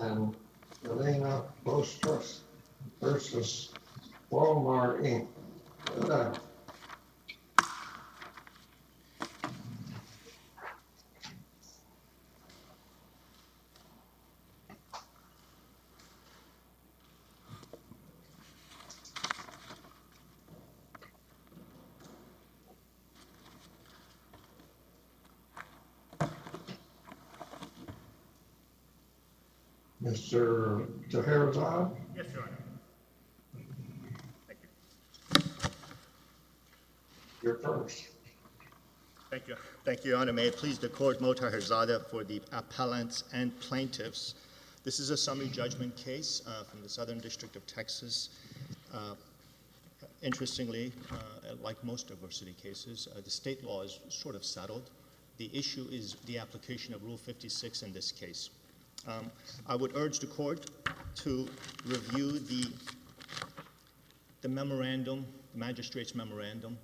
and Elena Bostros versus Walmart Inc. Mr. Taherzadeh? Yes, Your Honor. Thank you. You're first. Thank you. Thank you, Your Honor. May it please the Court, Taherzadeh for the Appellants and Plaintiffs. This is a summary judgment case from the Southern District of Texas. Interestingly, like most diversity cases, the state law is sort of settled. The issue is the application of Rule 56 in this case. I would urge the Court to review the memorandum, the magistrate's memorandum,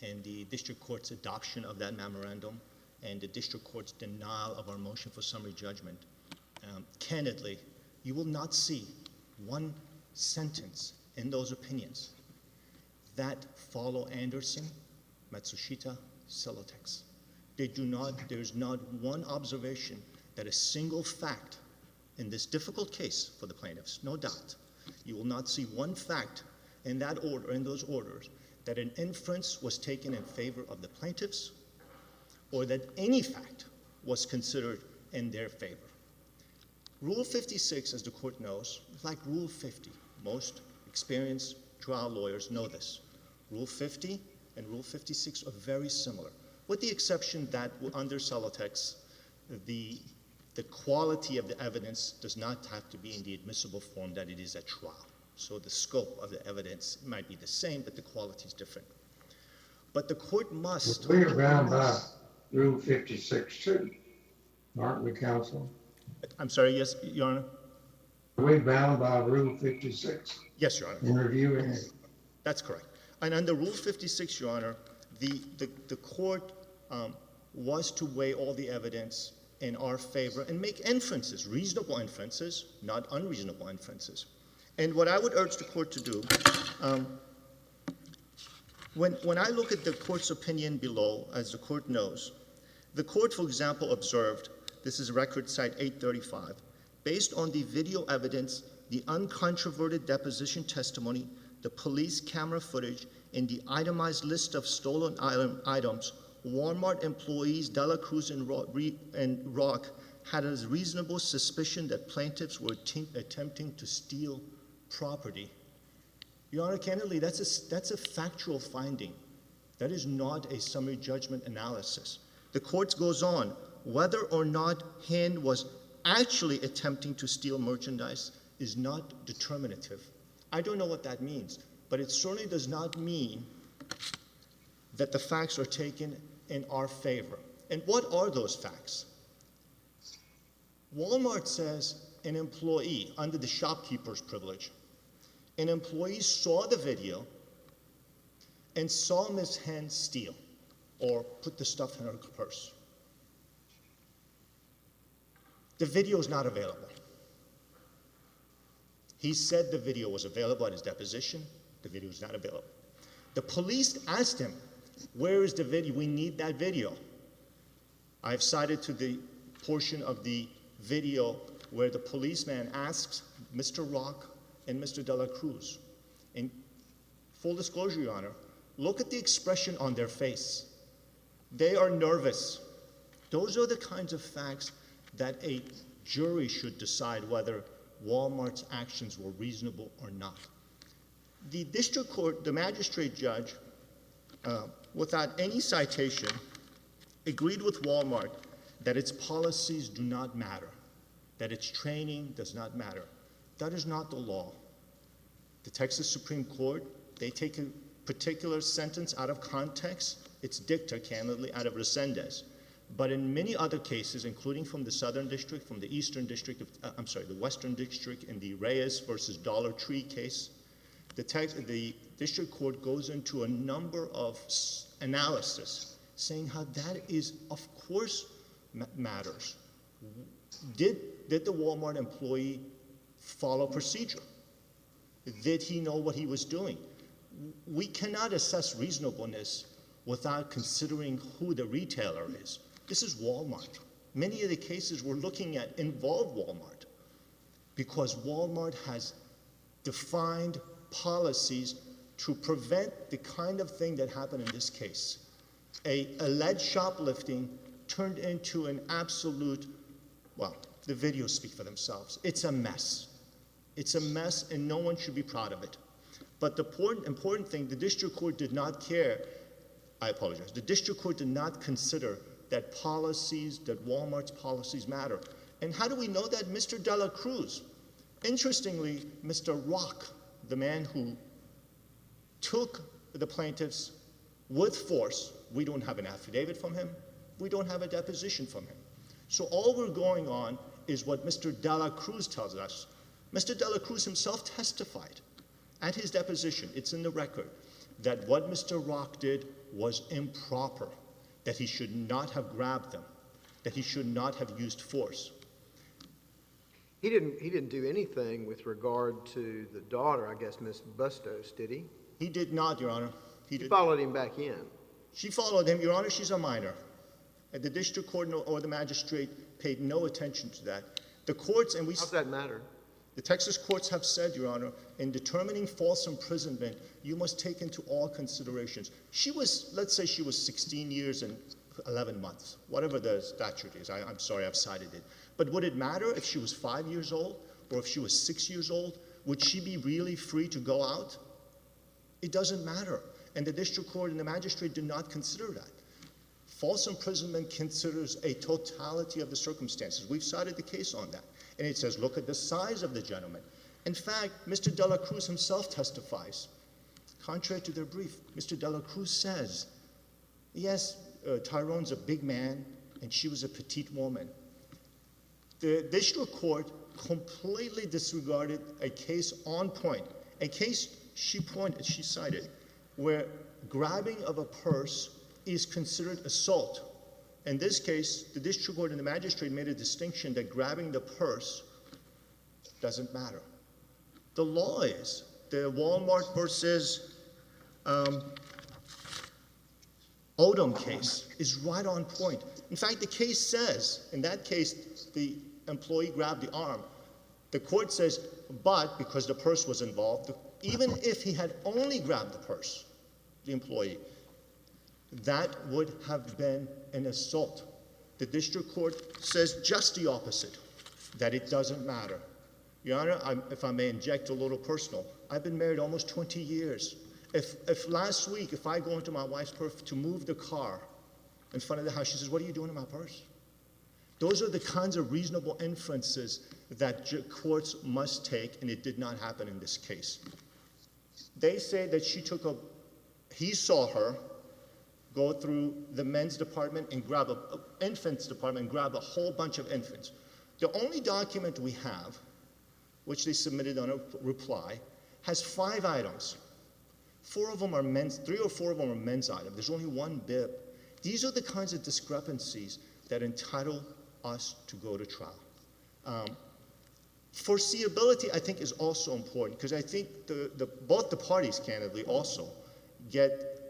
and the district court's adoption of that memorandum, and the district court's denial of our motion for summary judgment. Candidly, you will not see one sentence in those opinions that follow Anderson, Matsushita, Celotex. There's not one observation that a single fact in this difficult case for the plaintiffs, no doubt, you will not see one fact in that order, in those orders, that an inference was taken in favor of the plaintiffs or that any fact was considered in their favor. Rule 56, as the Court knows, is like Rule 50. Most experienced trial lawyers know this. Rule 50 and Rule 56 are very similar, with the exception that under Celotex, the quality of the evidence does not have to be in the admissible form that it is at trial. So the scope of the evidence might be the same, but the quality is different. But the Court must... We are bound by Rule 56 too, aren't we, Counsel? I'm sorry, yes, Your Honor? Are we bound by Rule 56? Yes, Your Honor. In reviewing it? That's correct. And under Rule 56, Your Honor, the Court was to weigh all the evidence in our favor and make inferences, reasonable inferences, not unreasonable inferences. And what I would urge the Court to do, when I look at the Court's opinion below, as the Court knows, the Court, for example, observed, this is record site 835, based on the video evidence, the uncontroverted deposition testimony, the police camera footage, and the itemized list of stolen items, Walmart employees Dela Cruz and Rock had a reasonable suspicion that plaintiffs were attempting to steal property. Your Honor, candidly, that's a factual finding. That is not a summary judgment analysis. The Court goes on, whether or not Huynh was actually attempting to steal merchandise is not determinative. I don't know what that means, but it certainly does not mean that the facts are taken in our favor. And what are those facts? Walmart says an employee, under the shopkeeper's privilege, an employee saw the video and saw Ms. Huynh steal or put the stuff in her purse. The video is not available. He said the video was available at his deposition. The video is not available. The police asked him, where is the video? We need that video. I've cited to the portion of the video where the policeman asks Mr. Rock and Mr. Dela Cruz. In full disclosure, Your Honor, look at the expression on their face. They are nervous. Those are the kinds of facts that a jury should decide whether Walmart's actions were reasonable or not. The district court, the magistrate judge, without any citation, agreed with Walmart that its policies do not matter, that its training does not matter. That is not the law. The Texas Supreme Court, they take a particular sentence out of context, it's dicta, candidly, out of Resendez. But in many other cases, including from the Southern District, from the Eastern District, the Western District in the Reyes versus Dollar Tree case, the district court goes into a number of analysis saying how that is, of course, matters. Did did the Walmart employee follow procedure? Did he know what he was doing? We cannot assess reasonableness without considering who the retailer is. This is Walmart. Many of the cases we're looking at involve Walmart because Walmart has defined policies to prevent the kind of thing that happened in this case. A alleged shoplifting turned into an absolute, well, the videos speak for themselves. It's a mess. It's a mess, and no one should be proud of it. But the important thing, the district court did not care. I apologize. The district court did not consider that Walmart's policies matter. And how do we know that? Mr. De La Cruz. Interestingly, Mr. Rock, the man who took the plaintiffs with force, we don't have an affidavit from him. We don't have a deposition from him. So all we're going on is what Mr. De La Cruz tells us. Mr. De La Cruz himself testified at his deposition, it's in the record, that what Mr. Rock did was improper, that he should not have grabbed them, that he should not have used force. He didn't do anything with regard to the daughter, I guess, Miss Bustos, did he? He did not, Your Honor. He followed him back in. She followed him, Your Honor. She's a minor. And the district court or the magistrate paid no attention to that. The courts, and we... How does that matter? The Texas courts have said, Your Honor, in determining false imprisonment, you must take into all considerations. She was, let's say she was 16 years and 11 months, whatever the statute is. I'm sorry, I've cited it. But would it matter if she was 5 years old or if she was 6 years old? Would she be really free to go out? It doesn't matter. And the district court and the magistrate did not consider that. False imprisonment considers a totality of the circumstances. We've cited the case on that. And it says, look at the size of the gentleman. In fact, Mr. De La Cruz himself testifies. Contrary to their brief, Mr. De La Cruz says, yes, Tyrone's a big man, and she was a petite woman. The district court completely disregarded a case on point, a case she cited, where grabbing of a purse is considered assault. In this case, the district court and the magistrate made a distinction that grabbing the purse doesn't matter. The law is, the Walmart versus Odom case is right on point. In fact, the case says, in that case, the employee grabbed the arm. The court says, but because the purse was involved, even if he had only grabbed the purse, the employee, that would have been an assault. The district court says just the opposite, that it doesn't matter. Your Honor, if I may inject a little personal, I've been married almost 20 years. If last week, if I go into my wife's purse to move the car in front of the house, she says, what are you doing in my purse? Those are the kinds of reasonable inferences that courts must take, and it did not happen in this case. They say that he saw her go through the men's department and grab infants department and grab a whole bunch of infants. The only document we have, which they submitted on a reply, has 5 items. 4 of them are men's, 3 or 4 of them are men's items. There's only 1 bib. These are the kinds of discrepancies that entitle us to go to trial. Foreseeability, I think, is also important because I think both the parties, candidly, also get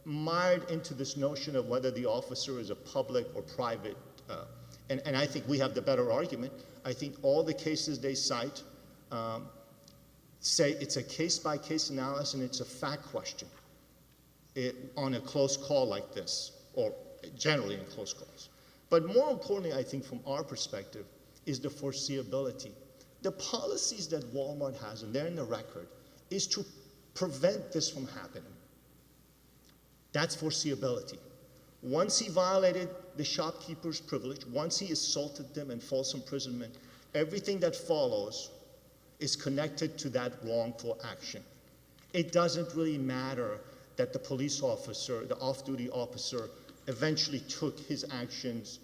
mired into this notion of whether the officer is a public or private. And I think we have the better argument. I think all the cases they cite say it's a case-by-case analysis and it's a fact question on a close call like this, or generally in close calls. But more importantly, I think from our perspective, is the foreseeability. The policies that Walmart has, and they're in the record, is to prevent this from happening. That's foreseeability. Once he violated the shopkeeper's privilege, once he assaulted them in false imprisonment, everything that follows is connected to that wrongful action. It doesn't really matter that the police officer, the off-duty officer, eventually took his actions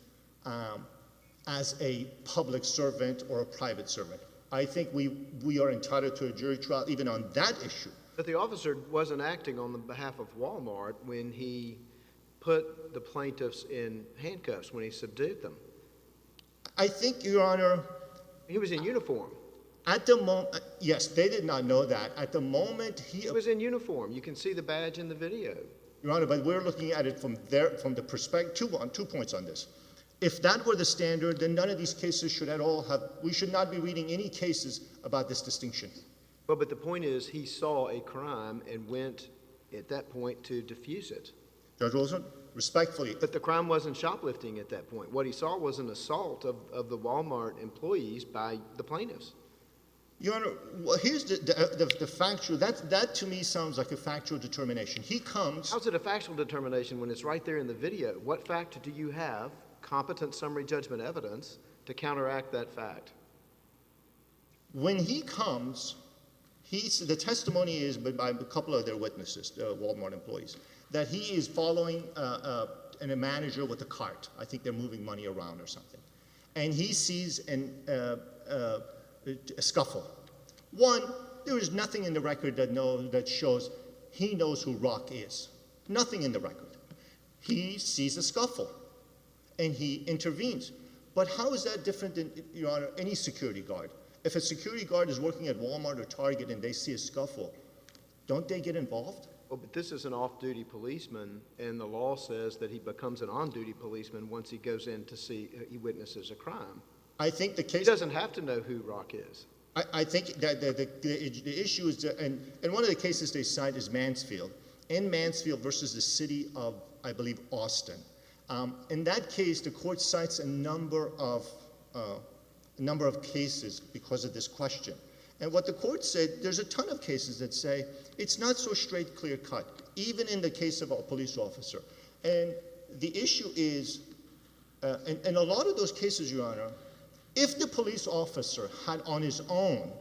as a public servant or a private servant. I think we are entitled to a jury trial even on that issue. But the officer wasn't acting on the behalf of Walmart when he put the plaintiffs in handcuffs, when he subdued them. I think, Your Honor, He was in uniform. At the moment, yes, they did not know that. At the moment He was in uniform. You can see the badge in the video. Your Honor, but we're looking at it from the perspective, two points on this. If that were the standard, then none of these cases should at all have, we should not be reading any cases about this distinction. Well, but the point is, he saw a crime and went at that point to defuse it. Judge Wilson, respectfully. But the crime wasn't shoplifting at that point. What he saw was an assault of the Walmart employees by the plaintiffs. Your Honor, well, here's the factual, that to me sounds like a factual determination. He comes. How's it a factual determination when it's right there in the video? What fact do you have, competent summary judgment evidence, to counteract that fact? When he comes, the testimony is by a couple of their witnesses, Walmart employees, that he is following a manager with a cart. I think they're moving money around or something. And he sees a scuffle. One, there is nothing in the record that shows he knows who Rock is. Nothing in the record. He sees a scuffle, and he intervenes. But how is that different than, Your Honor, any security guard? If a security guard is working at Walmart or Target and they see a scuffle, don't they get involved? Well, but this is an off-duty policeman, and the law says that he becomes an on-duty policeman once he goes in to see, he witnesses a crime. I think the case. He doesn't have to know who Rock is. I think that the issue is, and one of the cases they cite is Mansfield. In Mansfield versus the city of, I believe, Austin. In that case, the court cites a number of cases because of this question. And what the court said, there's a ton of cases that say it's not so straight, clear cut, even in the case of a police officer. And the issue is, in a lot of those cases, Your Honor, if the police officer had on his own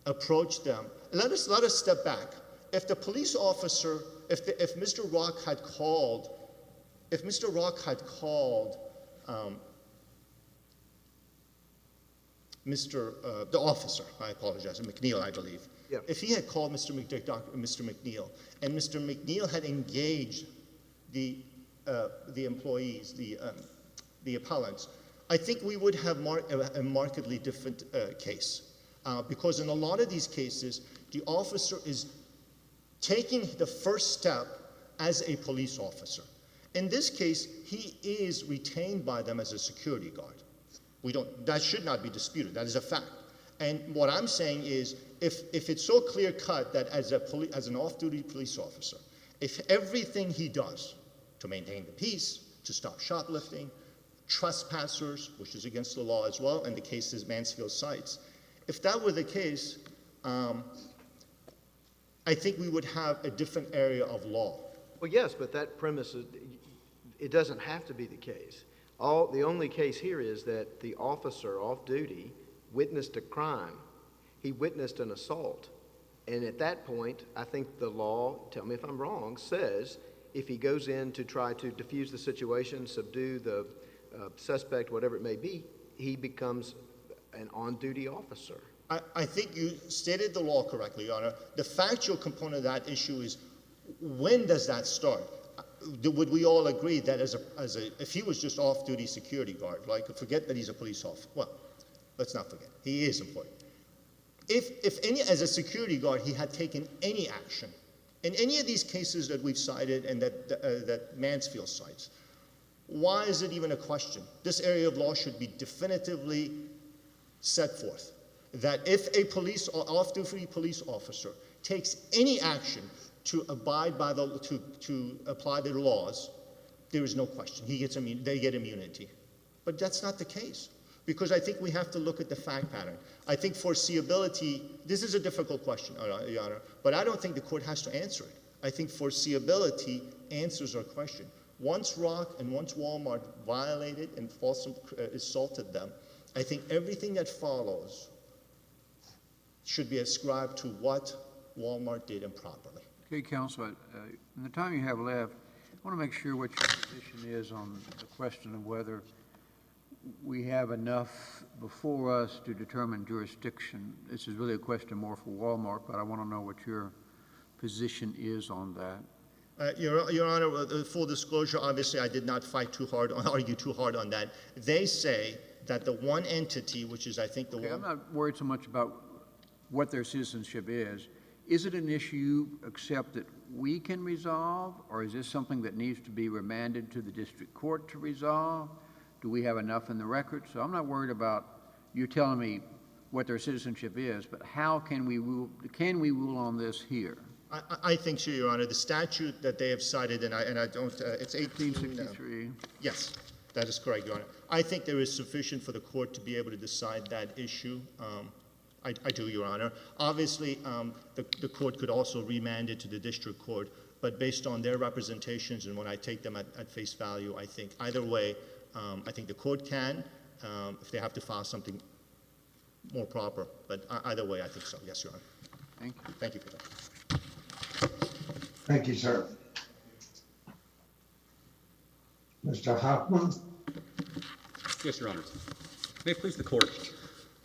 approached them, let us step back. If the police officer, if Mr. Rock had called, the officer, I apologize, McNeal, I believe. Yeah. If he had called Mr. McNeal, and Mr. McNeal had engaged the employees, the appellants, I think we would have a markedly different case. Because in a lot of these cases, the officer is taking the first step as a police officer. In this case, he is retained by them as a security guard. That should not be disputed. That is a fact. And what I'm saying is, if it's so clear cut that as an off-duty police officer, if everything he does to maintain the peace, to stop shoplifting, trespassers, which is against the law as well, and the case is Mansfield cites, if that were the case, I think we would have a different area of law. Well, yes, but that premise, it doesn't have to be the case. The only case here is that the officer off-duty witnessed a crime. He witnessed an assault. And at that point, I think the law, tell me if I'm wrong, says if he goes in to try to defuse the situation, subdue the suspect, whatever it may be, he becomes an on-duty officer. I think you stated the law correctly, Your Honor. The factual component of that issue is, when does that start? Would we all agree that if he was just off-duty security guard, like forget that he's a police officer? Well, let's not forget, he is important. If as a security guard he had taken any action, in any of these cases that we've cited and that Mansfield cites, why is it even a question? This area of law should be definitively set forth. That if a off-duty police officer takes any action to abide by to apply their laws, there is no question. They get immunity. But that's not the case. Because I think we have to look at the fact pattern. I think foreseeability, this is a difficult question, Your Honor, but I don't think the court has to answer it. I think foreseeability answers our question. Once Rock and once Walmart violated and falsely assaulted them, I think everything that follows should be ascribed to what Walmart did improperly. Okay, Counsel, in the time you have left, I want to make sure what your position is on the question of whether we have enough before us to determine jurisdiction. This is really a question more for Walmart, but I want to know what your position is on that. Your Honor, full disclosure, obviously I did not argue too hard on that. They say that the one entity, which is I think the Okay, one... I'm not worried so much about what their citizenship is. Is it an issue except that we can resolve, or is this something that needs to be remanded to the district court to resolve? Do we have enough in the record? So I'm not worried about you telling me what their citizenship is, but how can we rule on this here? I think so, Your Honor. The statute that they have cited, and I don't, it's 1863. Yes, that is correct, Your Honor. I think there is sufficient for the court to be able to decide that issue. I do, Your Honor. Obviously, the court could also remand it to the district court, but based on their representations and when I take them at face value, I think either way, I think the court can, if they have to file something more proper. But either way, I think so. Yes, Your Honor. Thank you. Thank you for that. Thank you, sir. Mr. Hoffman? Yes, Your Honor. May it please the court.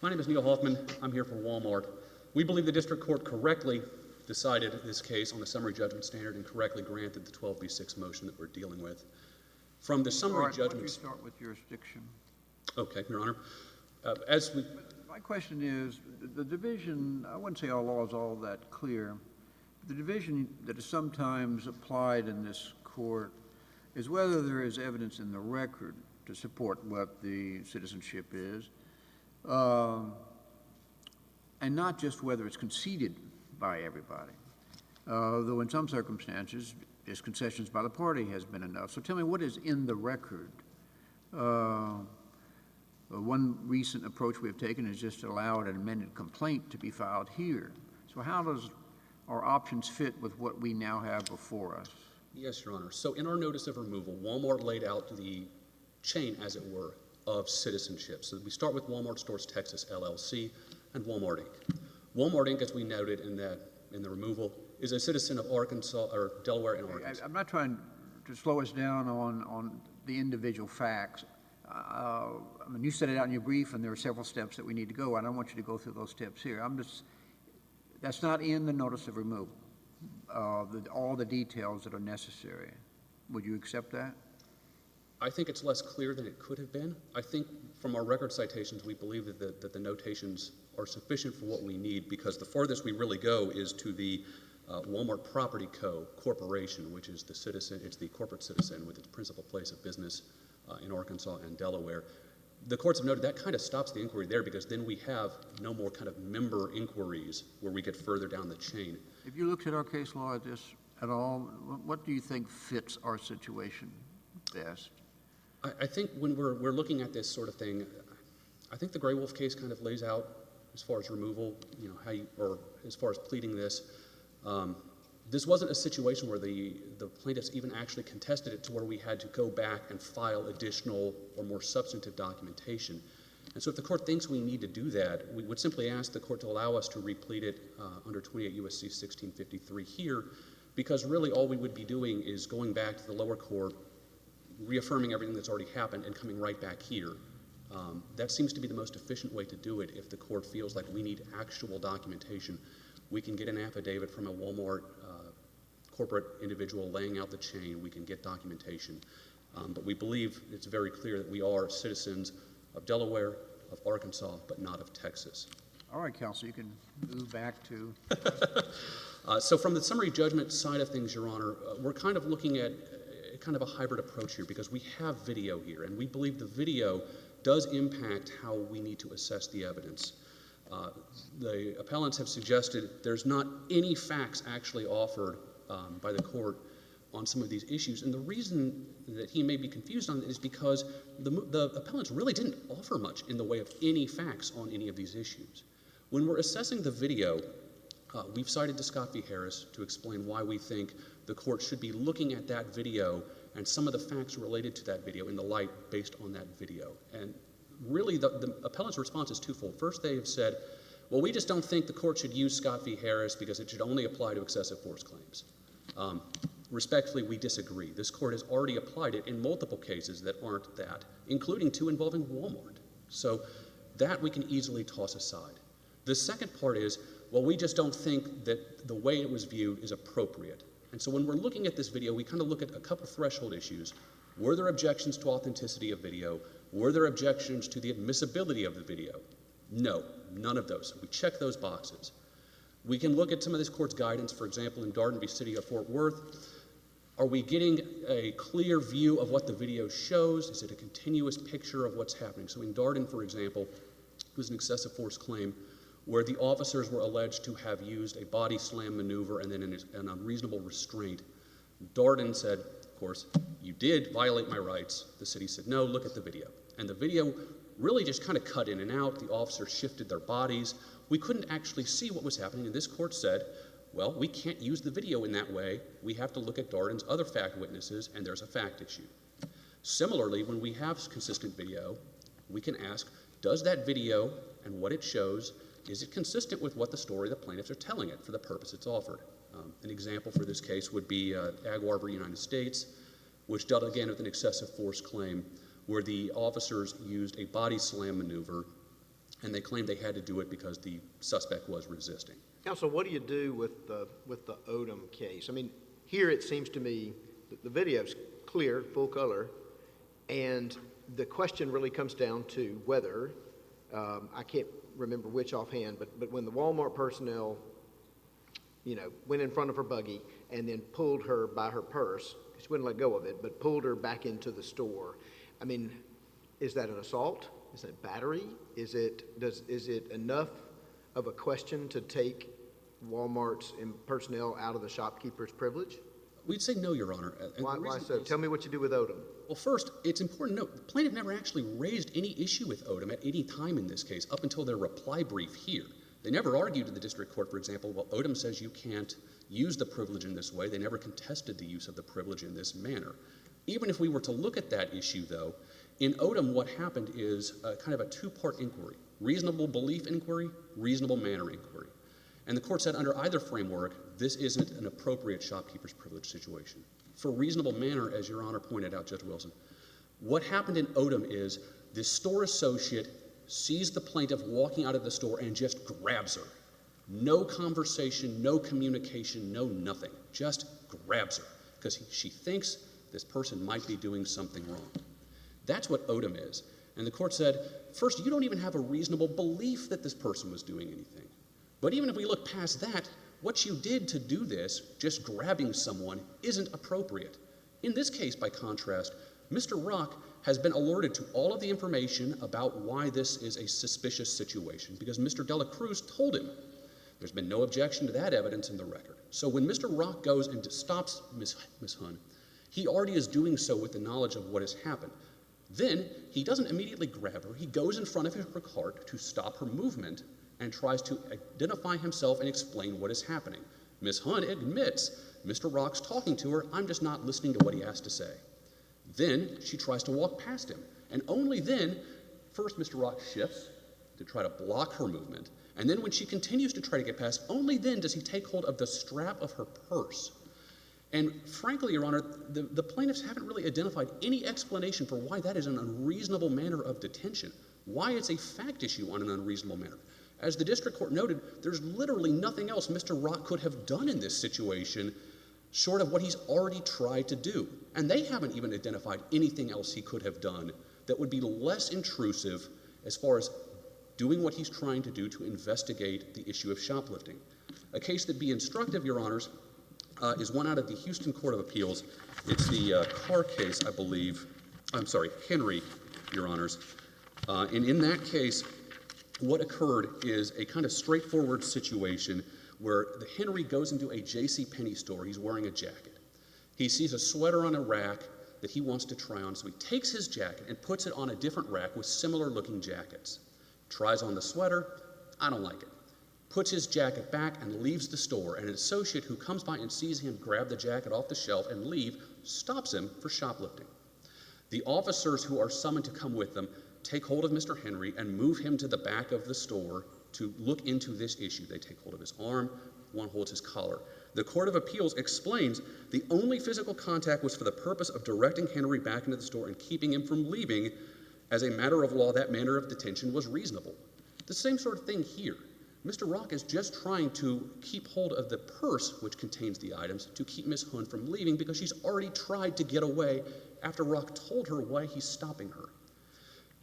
My name is Neal Hoffman. I'm here for Walmart. We believe the district court correctly decided this case on the summary judgment standard and correctly granted the 12b6 motion that we're dealing with. From the summary judgment... Why don't you start with jurisdiction? Okay, Your Honor. My question is, the division, I wouldn't say our law is all that clear. The division that is sometimes applied in this court is whether there is evidence in the record to support what the citizenship is, and not just whether it's conceded by everybody. Though in some circumstances, just concessions by the party has been enough. So tell me, what is in the record? One recent approach we have taken is just to allow an amended complaint to be filed here. So how does our options fit with what we now have before us? Yes, Your Honor. So in our notice of removal, Walmart laid out the chain, as it were, of citizenship. So we start with Walmart Stores Texas, LLC, and Walmart Inc. Walmart Inc., as we noted in the removal, is a citizen of Arkansas, or Delaware and Arkansas. I'm not trying to slow us down on the individual facts. I mean, you set it out in your brief, and there are several steps that we need to go. I don't want you to go through those steps here. That's not in the notice of removal, all the details that are necessary. Would you accept that? I think it's less clear than it could have been. I think from our record citations, we believe that the notations are sufficient for what we need, because the farthest we really go is to the Walmart Property Co. Corporation, which is it's the corporate citizen with its principal place of business in Arkansas and Delaware. The courts have noted that kind of stops the inquiry there, because then we have no more kind of member inquiries where we get further down the chain. If you looked at our case law at this at all, what do you think fits our situation best? I think when we're looking at this sort of thing, I think the Gray Wolf case kind of lays out, as far as removal, or as far as pleading this. This wasn't a situation where the plaintiffs even actually contested it to where we had to go back and file additional or more substantive documentation. And so if the court thinks we need to do that, we would simply ask the court to allow us to replete it under 28 U.S.C. 1653 here, because really all we would be doing is going back to the lower court, reaffirming everything that's already happened, and coming right back here. That seems to be the most efficient way to do it. If the court feels like we need actual documentation, we can get an affidavit from a Walmart corporate individual laying out the chain. We can get documentation. But we believe it's very clear that we are citizens of Delaware, of Arkansas, but not of Texas. All right, Counsel, you can move back to... So from the summary judgment side of things, Your Honor, we're kind of looking at kind of a hybrid approach here, because we have video here, and we believe the video does impact how we need to assess the evidence. The appellants have suggested there's not any facts actually offered by the court on some of these issues, and the reason that he may be confused on it is because the appellants really didn't offer much in the way of any facts on any of these issues. When we're assessing the video, we've cited to Scott v. Harris to explain why we think the court should be looking at that video and some of the facts related to that video in the light based on that video. And really, the appellant's response is twofold. First, they have said, well, we just don't think the court should use Scott v. Harris because it should only apply to excessive force claims. Respectfully, we disagree. This court has already applied it in multiple cases that aren't that, including two involving Walmart. So that we can easily toss aside. The second part is, well, we just don't think that the way it was viewed is appropriate. And so when we're looking at this video, we kind of look at a couple threshold issues. Were there objections to authenticity of video? Were there objections to the admissibility of the video? No, none of those. We check those boxes. We can look at some of this court's guidance, for example, in Darden v. City of Fort Worth. Are we getting a clear view of what the video shows? Is it a continuous picture of what's happening? So in Darden, for example, it was an excessive force claim where the officers were alleged to have used a body slam maneuver and then an unreasonable restraint. Darden said, of course, you did violate my rights. The city said, no, look at the video. And the video really just kind of cut in and out. The officers shifted their bodies. We couldn't actually see what was happening, and this court said, well, we can't use the video in that way. We have to look at Darden's other fact witnesses, and there's a fact issue. Similarly, when we have consistent video, we can ask, does that video and what it shows, is it consistent with what the story the plaintiffs are telling it for the purpose it's offered? An example for this case would be Aguilar v. United States, which dealt again with an excessive force claim where the officers used a body slam maneuver, and they claimed they had to do it because the suspect was resisting. Counsel, what do you do with the Odom case? I mean, here it seems to me that the video's clear, full color, and the question really comes down to whether, I can't remember which offhand, but when the Walmart personnel, went in front of her buggy and then pulled her by her purse, she wouldn't let go of it, but pulled her back into the store. I mean, is that an assault? Is that battery? Is it enough of a question to take Walmart's personnel out of the shopkeeper's privilege? We'd say no, Your Honor. Why so? Tell me what you do with Odom. Well, first, it's important to note, the plaintiff never actually raised any issue with Odom at any time in this case, up until their reply brief here. They never argued to the district court, for example, well, Odom says you can't use the privilege in this way. They never contested the use of the privilege in this manner. Even if we were to look at that issue, though, in Odom, what happened is kind of a two-part inquiry. Reasonable belief inquiry, reasonable manner inquiry. And the court said under either framework, this isn't an appropriate shopkeeper's privilege situation. For reasonable manner, as Your Honor pointed out, Judge Wilson, what happened in Odom is the store associate sees the plaintiff walking out of the store and just grabs her. No conversation, no communication, no nothing. Just grabs her because she thinks this person might be doing something wrong. That's what Odom is. And the court said, first, you don't even have a reasonable belief that this person was doing anything. But even if we look past that, what you did to do this, just grabbing someone, isn't appropriate. In this case, by contrast, Mr. Rock has been alerted to all of the information about why this is a suspicious situation because Mr. Dela Cruz told him. There's been no objection to that evidence in the record. So when Mr. Rock goes and stops Ms. Huynh, he already is doing so with the knowledge of what has happened. Then he doesn't immediately grab her. He goes in front of her cart to stop her movement and tries to identify himself and explain what is happening. Ms. Huynh admits, Mr. Rock's talking to her, I'm just not listening to what he has to say. Then she tries to walk past him. And only then, first Mr. Rock shifts to try to block her movement. And then when she continues to try to get past, only then does he take hold of the strap of her purse. And frankly, Your Honor, the plaintiffs haven't really identified any explanation for why that is an unreasonable manner of detention, why it's a fact issue on an unreasonable manner. As the district court noted, there's literally nothing else Mr. Rock could have done in this situation short of what he's already tried to do. And they haven't even identified anything else he could have done that would be less intrusive as far as doing what he's trying to do to investigate the issue of shoplifting. A case that'd be instructive, Your Honors, is one out of the Houston Court of Appeals. It's the Carr case, I believe. I'm sorry, Henry, Your Honors. And in that case, what occurred is a kind of straightforward situation where the Henry goes into a JCPenney store. He's wearing a jacket. He sees a sweater on a rack that he wants to try on, so he takes his jacket and puts it on a different rack with similar-looking jackets. Tries on the sweater. I don't like it. Puts his jacket back and leaves the store, and an associate who comes by and sees him grab the jacket off the shelf and leave stops him for shoplifting. The officers who are summoned to come with them take hold of Mr. Henry and move him to the back of the store to look into this issue. They take hold of his arm, one holds his collar. The Court of Appeals explains the only physical contact was for the purpose of directing Henry back into the store and keeping him from leaving. As a matter of law, that manner of detention was reasonable. The same sort of thing here. Mr. Rock is just trying to keep hold of the purse which contains the items to keep Miss Huynh from leaving because she's already tried to get away after Rock told her why he's stopping her.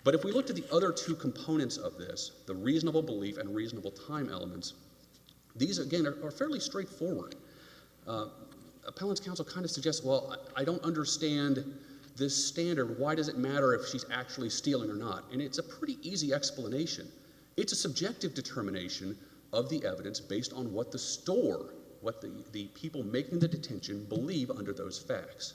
But if we look at the other two components of this, the reasonable belief and reasonable time elements, these again are fairly straightforward. Appellant's counsel kind of suggests, well, I don't understand this standard. Why does it matter if she's actually stealing or not? And it's a pretty easy explanation. It's a subjective determination of the evidence based on what the store, what the people making the detention believe under those facts.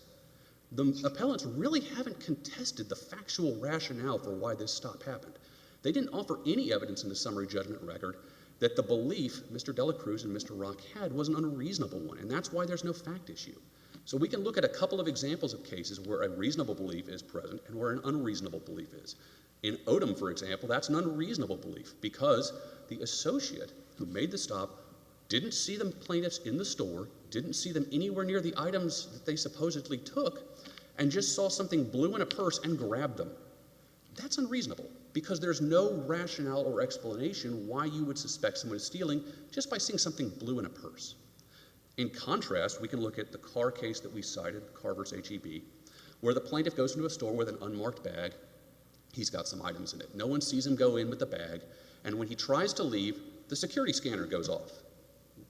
The appellants really haven't contested the factual rationale for why this stop happened. They didn't offer any evidence in the summary judgment record that the belief Mr. Dela Cruz and Mr. Rock had was an unreasonable one, and that's why there's no fact issue. So we can look at a couple of examples of cases where a reasonable belief is present and where an unreasonable belief is. In Odom, for example, that's an unreasonable belief because the associate who made the stop didn't see the plaintiffs in the store, didn't see them anywhere near the items that they supposedly took, and just saw something blue in a purse and grabbed them. That's unreasonable because there's no rationale or explanation why you would suspect someone is stealing just by seeing something blue in a purse. In contrast, we can look at the Carr case that we cited, Carr vs. HEB, where the plaintiff goes into a store with an unmarked bag. He's got some items in it. No one sees him go in with the bag, and when he tries to leave, the security scanner goes off,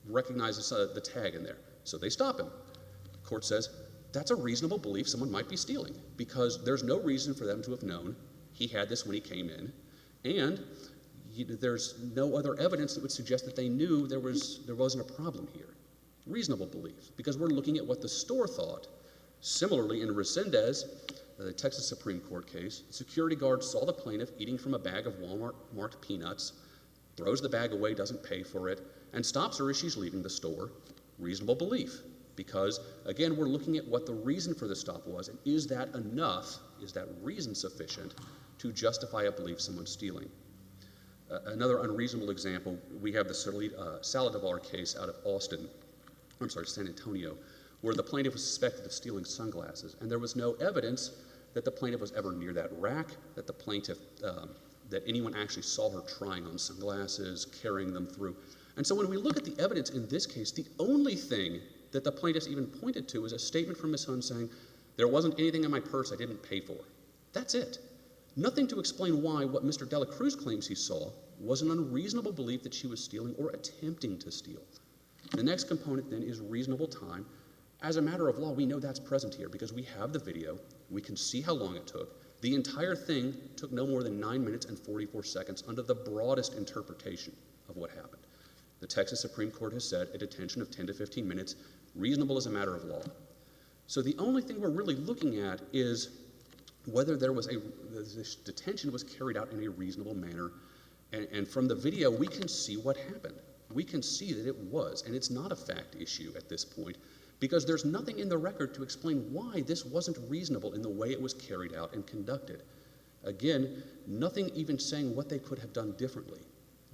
recognizes the tag in there. So they stop him. The court says, that's a reasonable belief someone might be stealing because there's no reason for them to have known he had this when he came in, and there's no other evidence that would suggest that they knew there wasn't a problem here. Reasonable belief, because we're looking at what the store thought. Similarly, in Resendez, the Texas Supreme Court case, the security guard saw the plaintiff eating from a bag of Walmart-marked peanuts, throws the bag away, doesn't pay for it, and stops her as she's leaving the store. Reasonable belief, because, again, we're looking at what the reason for the stop was, and is that enough, is that reason sufficient to justify a belief someone's stealing? Another unreasonable example, we have the Saladivar case out of San Antonio, where the plaintiff was suspected of stealing sunglasses, and there was no evidence that the plaintiff was ever near that rack, that the plaintiff, that anyone actually saw her trying on sunglasses, carrying them through. And so when we look at the evidence in this case, the only thing that the plaintiffs even pointed to is a statement from Ms. Huynh saying, there wasn't anything in my purse I didn't pay for. That's it. Nothing to explain why what Mr. Dela Cruz claims he saw was an unreasonable belief that she was stealing or attempting to steal. The next component then is reasonable time. As a matter of law, we know that's present here because we have the video, we can see how long it took. The entire thing took no more than 9 minutes and 44 seconds under the broadest interpretation of what happened. The Texas Supreme Court has said a detention of 10 to 15 minutes, reasonable as a matter of law. So the only thing we're really looking at is whether this detention was carried out in a reasonable manner. And from the video, we can see what happened. We can see that it was, and it's not a fact issue at this point, because there's nothing in the record to explain why this wasn't reasonable in the way it was carried out and conducted. Again, nothing even saying what they could have done differently.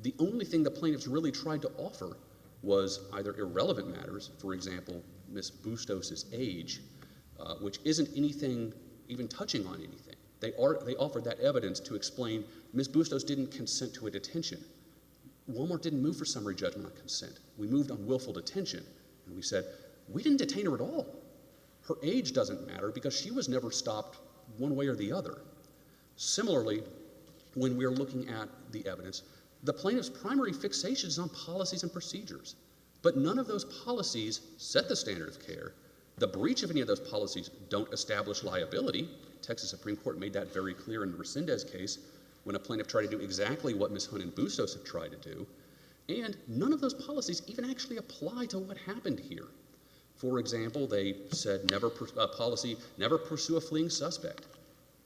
The only thing the plaintiffs really tried to offer was either irrelevant matters, for example, Ms. Bustos' age, which isn't anything even touching on anything. They offered that evidence to explain Ms. Bustos didn't consent to a detention. Walmart didn't move for summary judgment on consent. We moved on willful detention, and we said, we didn't detain her at all. Her age doesn't matter because she was never stopped one way or the other. Similarly, when we're looking at the evidence, the plaintiff's primary fixation is on policies and procedures, but none of those policies set the standard of care. The breach of any of those policies don't establish liability. Texas Supreme Court made that very clear in the Resendez case when a plaintiff tried to do exactly what Ms. Huynh and Bustos have tried to do. And none of those policies even actually apply to what happened here. For example, they said never pursue a fleeing suspect.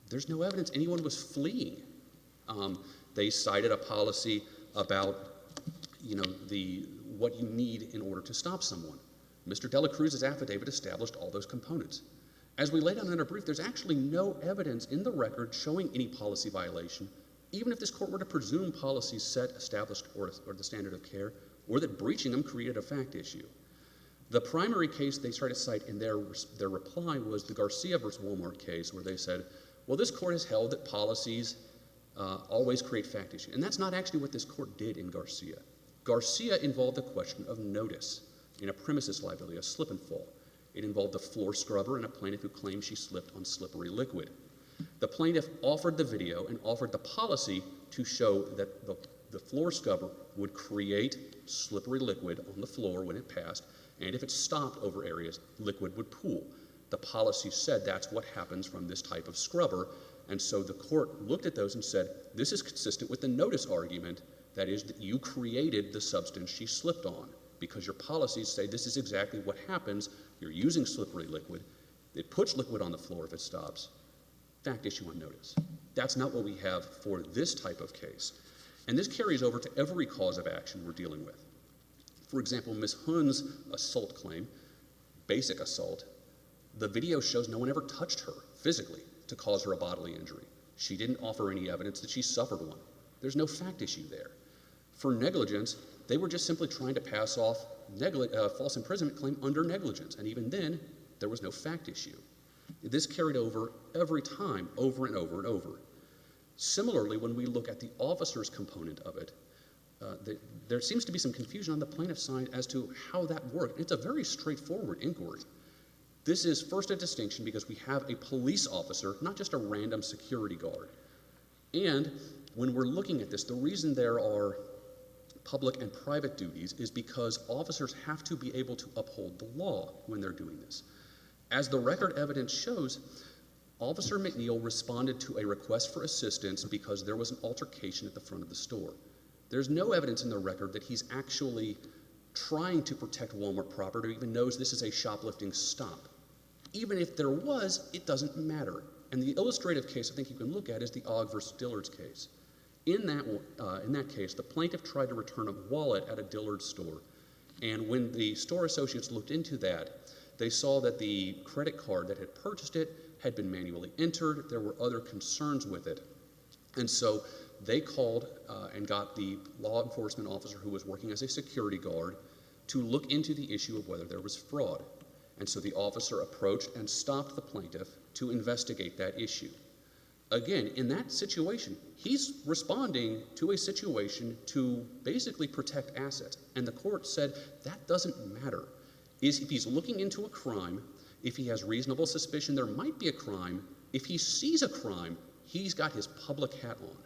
There's no evidence anyone was fleeing. They cited a policy about, what you need in order to stop someone. Mr. Dela Cruz's affidavit established all those components. As we laid out in our brief, there's actually no evidence in the record showing any policy violation, even if this court were to presume policies set, established, or the standard of care, or that breaching them created a fact issue. The primary case they tried to cite in their reply was the Garcia versus Walmart case, where they said, well, this court has held that policies always create fact issues. And that's not actually what this court did in Garcia. Garcia involved a question of notice in a premises liability, a slip and fall. It involved a floor scrubber and a plaintiff who claimed she slipped on slippery liquid. The plaintiff offered the video and offered the policy to show that the floor scrubber would create slippery liquid on the floor when it passed, and if it stopped over areas, liquid would pool. The policy said that's what happens from this type of scrubber, and so the court looked at those and said, this is consistent with the notice argument, that is, that you created the substance she slipped on, because your policies say this is exactly what happens. You're using slippery liquid. It puts liquid on the floor if it stops. Fact issue on notice. That's not what we have for this type of case. And this carries over to every cause of action we're dealing with. For example, Ms. Huynh's assault claim, basic assault, the video shows no one ever touched her physically to cause her a bodily injury. She didn't offer any evidence that she suffered one. There's no fact issue there. For negligence, they were just simply trying to pass off false imprisonment claim under negligence, and even then, there was no fact issue. This carried over every time, over and over and over. Similarly, when we look at the officer's component of it, there seems to be some confusion on the plaintiff's side as to how that worked. It's a very straightforward inquiry. This is first a distinction because we have a police officer, not just a random security guard. And when we're looking at this, the reason there are public and private duties is because officers have to be able to uphold the law when they're doing this. As the record evidence shows, Officer McNeal responded to a request for assistance because there was an altercation at the front of the store. There's no evidence in the record that he's actually trying to protect Walmart property or even knows this is a shoplifting stop. Even if there was, it doesn't matter. And the illustrative case I think you can look at is the Ogg versus Dillard's case. In that case, the plaintiff tried to return a wallet at a Dillard's store. And when the store associates looked into that, they saw that the credit card that had purchased it had been manually entered. There were other concerns with it. And so they called and got the law enforcement officer who was working as a security guard to look into the issue of whether there was fraud. And so the officer approached and stopped the plaintiff to investigate that issue. Again, in that situation, he's responding to a situation to basically protect assets. And the court said that doesn't matter. If he's looking into a crime, if he has reasonable suspicion there might be a crime, if he sees a crime, he's got his public hat on.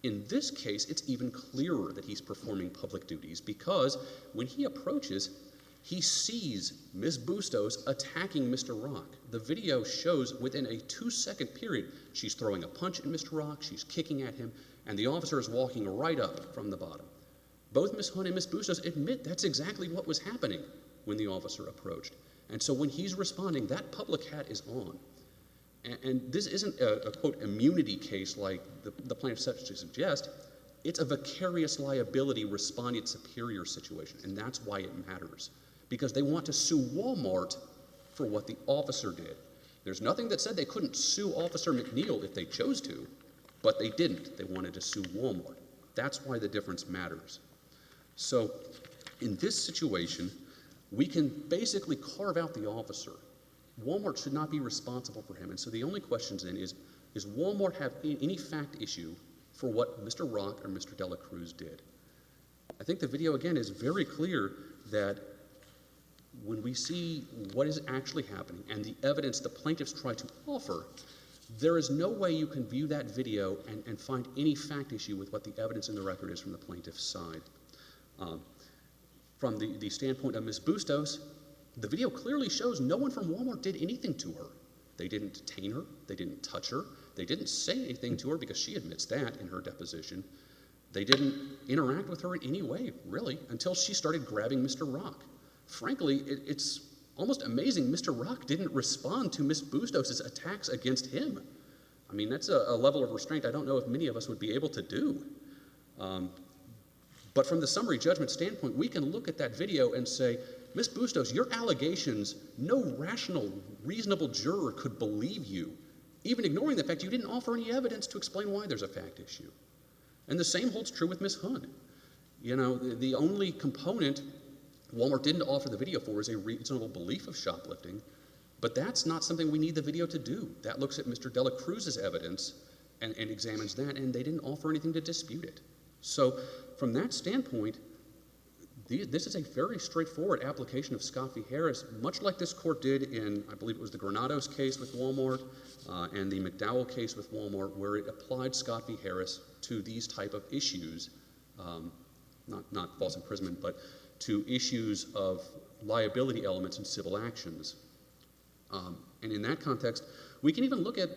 In this case, it's even clearer that he's performing public duties because when he approaches, he sees Ms. Bustos attacking Mr. Rock. The video shows within a 2-second period, she's throwing a punch at Mr. Rock, she's kicking at him, and the officer is walking right up from the bottom. Both Ms. Huynh and Ms. Bustos admit that's exactly what was happening when the officer approached. And so when he's responding, that public hat is on. And this isn't a quote, immunity case like the plaintiff suggests. It's a vicarious liability respondent superior situation, and that's why it matters. Because they want to sue Walmart for what the officer did. There's nothing that said they couldn't sue Officer McNeal if they chose to, but they didn't. They wanted to sue Walmart. That's why the difference matters. So in this situation, we can basically carve out the officer. Walmart should not be responsible for him. And so the only question then is Walmart have any fact issue for what Mr. Rock or Mr. Dela Cruz did? I think the video, again, is very clear that when we see what is actually happening and the evidence the plaintiffs try to offer, there is no way you can view that video and find any fact issue with what the evidence in the record is from the plaintiff's side. From the standpoint of Ms. Bustos, the video clearly shows no one from Walmart did anything to her. They didn't detain her. They didn't touch her. They didn't say anything to her because she admits that in her deposition. They didn't interact with her in any way, really, until she started grabbing Mr. Rock. Frankly, it's almost amazing Mr. Rock didn't respond to Ms. Bustos' attacks against him. I mean, that's a level of restraint I don't know if many of us would be able to do. But from the summary judgment standpoint, we can look at that video and say, Ms. Bustos, your allegations, no rational, reasonable juror could believe you, even ignoring the fact you didn't offer any evidence to explain why there's a fact issue. And the same holds true with Ms. Huynh. You know, the only component Walmart didn't offer the video for is a reasonable belief of shoplifting, but that's not something we need the video to do. That looks at Mr. Dela Cruz's evidence and examines that, and they didn't offer anything to dispute it. So from that standpoint, This is a very straightforward application of Scott v. Harris, much like this court did in, I believe it was the Granados case with Walmart and the McDowell case with Walmart, where it applied Scott v. Harris to these type of issues, not false imprisonment, but to issues of liability elements in civil actions. And in that context, we can even look at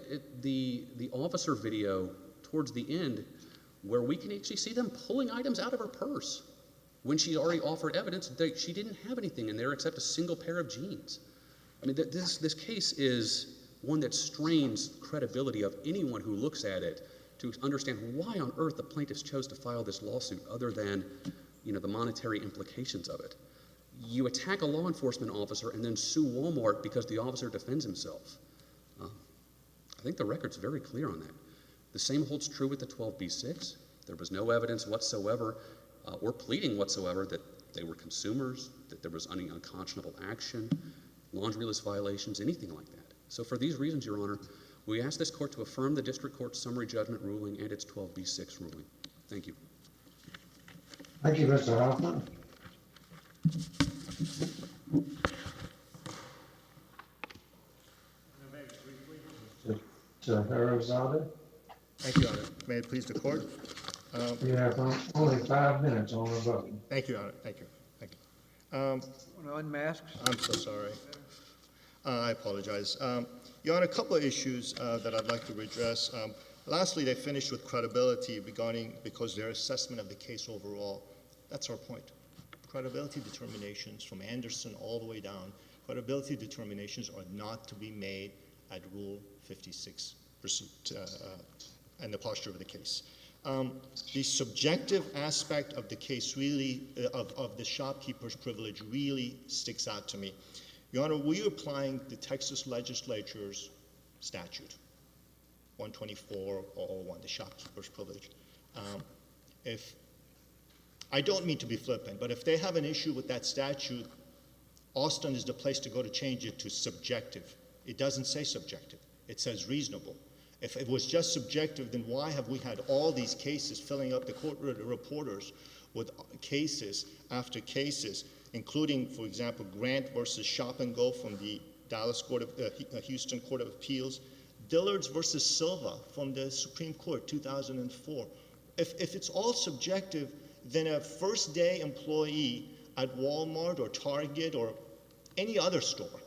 the officer video towards the end, where we can actually see them pulling items out of her purse when she already offered evidence that she didn't have anything in there except a single pair of jeans. I mean, this case is one that strains credibility of anyone who looks at it to understand why on earth the plaintiffs chose to file this lawsuit other than, the monetary implications of it. You attack a law enforcement officer and then sue Walmart because the officer defends himself. I think the record's very clear on that. The same holds true with the 12b-6. There was no evidence whatsoever or pleading whatsoever that they were consumers, that there was any unconscionable action, laundry list violations, anything like that. So for these reasons, Your Honor, we ask this court to affirm the district court's summary judgment ruling and its 12b-6 ruling. Thank you. Thank you, Mr. Hoffman. Taherzadeh, Thank you, Your Honor. May it please the court? you have only 5 minutes on the vote. Thank you, Your Honor. Thank you. Unmasked? I'm so sorry. I apologize. Your Honor, a couple of issues that I'd like to address. Lastly, they finished with credibility because their assessment of the case overall. That's our point. Credibility determinations from Anderson all the way down, credibility determinations are not to be made at Rule 56 and the posture of the case. The subjective aspect of the case really, of the shopkeeper's privilege really sticks out to me. Your Honor, we are applying the Texas legislature's statute, 124.001, the shopkeeper's privilege. I don't mean to be flippant, but if they have an issue with that statute, Austin is the place to go to change it to subjective. It doesn't say subjective. It says reasonable. If it was just subjective, then why have we had all these cases filling up the court reporters with cases after cases, including, for example, Grant versus Shop and Go from the Houston Court of Appeals, Dillards versus Silva from the Supreme Court, 2004. If it's all subjective, then a first-day employee at Walmart or Target or any other store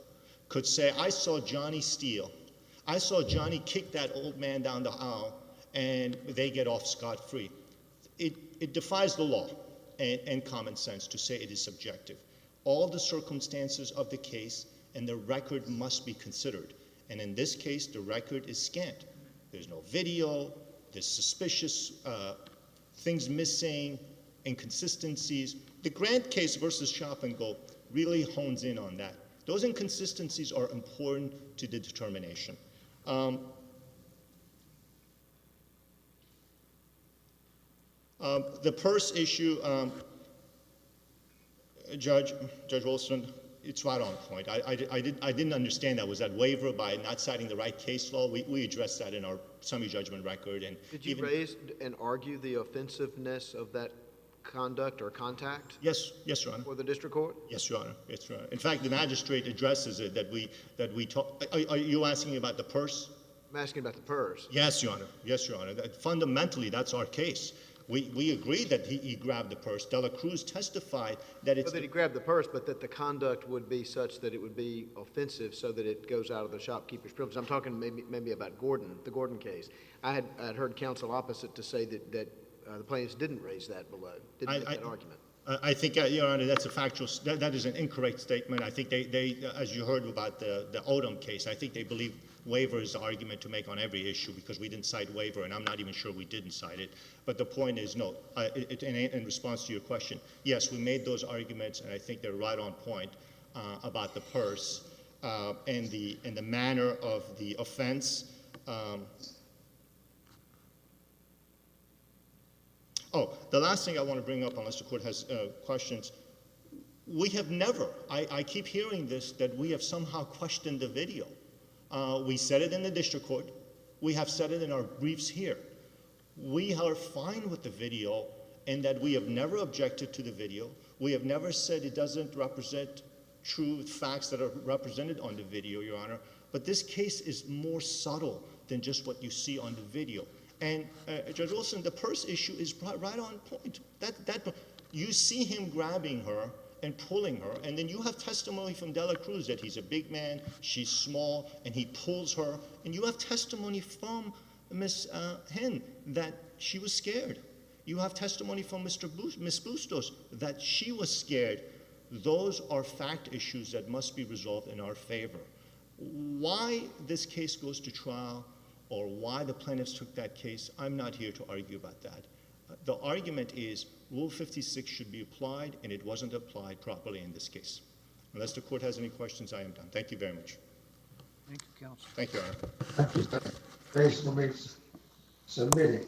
could say, I saw Johnny steal. I saw Johnny kick that old man down the aisle, and they get off scot-free. It defies the law and common sense to say it is subjective. All the circumstances of the case and the record must be considered. And in this case, the record is scant. There's no video, there's suspicious things missing, inconsistencies. The Grant case versus Shop and Go really hones in on that. Those inconsistencies are important to the determination. The purse issue, Judge Wilson, it's right on point. I didn't understand that. Was that waiver by not citing the right case law? We addressed that in our summary judgment record. And did you raise and argue the offensiveness of that conduct or contact? Yes, Your Honor. For the district court? Yes, Your Honor. Yes, Your Honor. In fact, the magistrate addresses it that we talk. Are you asking about the purse? I'm asking about the purse. Yes, Your Honor. Yes, Your Honor. Fundamentally, that's our case. We agreed that he grabbed the purse. Dela Cruz testified that it's... That he grabbed the purse, but that the conduct would be such that it would be offensive so that it goes out of the shopkeeper's privilege. I'm talking maybe about the Gordon case. I had heard counsel opposite to say that the plaintiffs didn't raise that below, didn't make that argument. I think, Your Honor, that's a factual... That is an incorrect statement. I think they as you heard about the Odom case, I think they believe waiver is the argument to make on every issue because we didn't cite waiver, and I'm not even sure we didn't cite it. But the point is, no, in response to your question, yes, we made those arguments, and I think they're right on point about the purse and the manner of the offense. The last thing I want to bring up, unless the court has questions, we have never, I keep hearing this, that we have somehow questioned the video. We said it in the district court. We have said it in our briefs here. We are fine with the video, in that we have never objected to the video. We have never said it doesn't represent true facts that are represented on the video, Your Honor. But this case is more subtle than just what you see on the video. And Judge Wilson, the purse issue is right on point. You see him grabbing her and pulling her, and then you have testimony from Dela Cruz that he's a big man, she's small, and he pulls her. And you have testimony from Ms. Huynh that she was scared. You have testimony from Ms. Bustos that she was scared. Those are fact issues that must be resolved in our favor. Why this case goes to trial or why the plaintiffs took that case, I'm not here to argue about that. The argument is Rule 56 should be applied, and it wasn't applied properly in this case. Unless the court has any questions, I am done. Thank you very much. Thank you, counsel. Thank you, Your Honor. Thank you. Case will be submitted.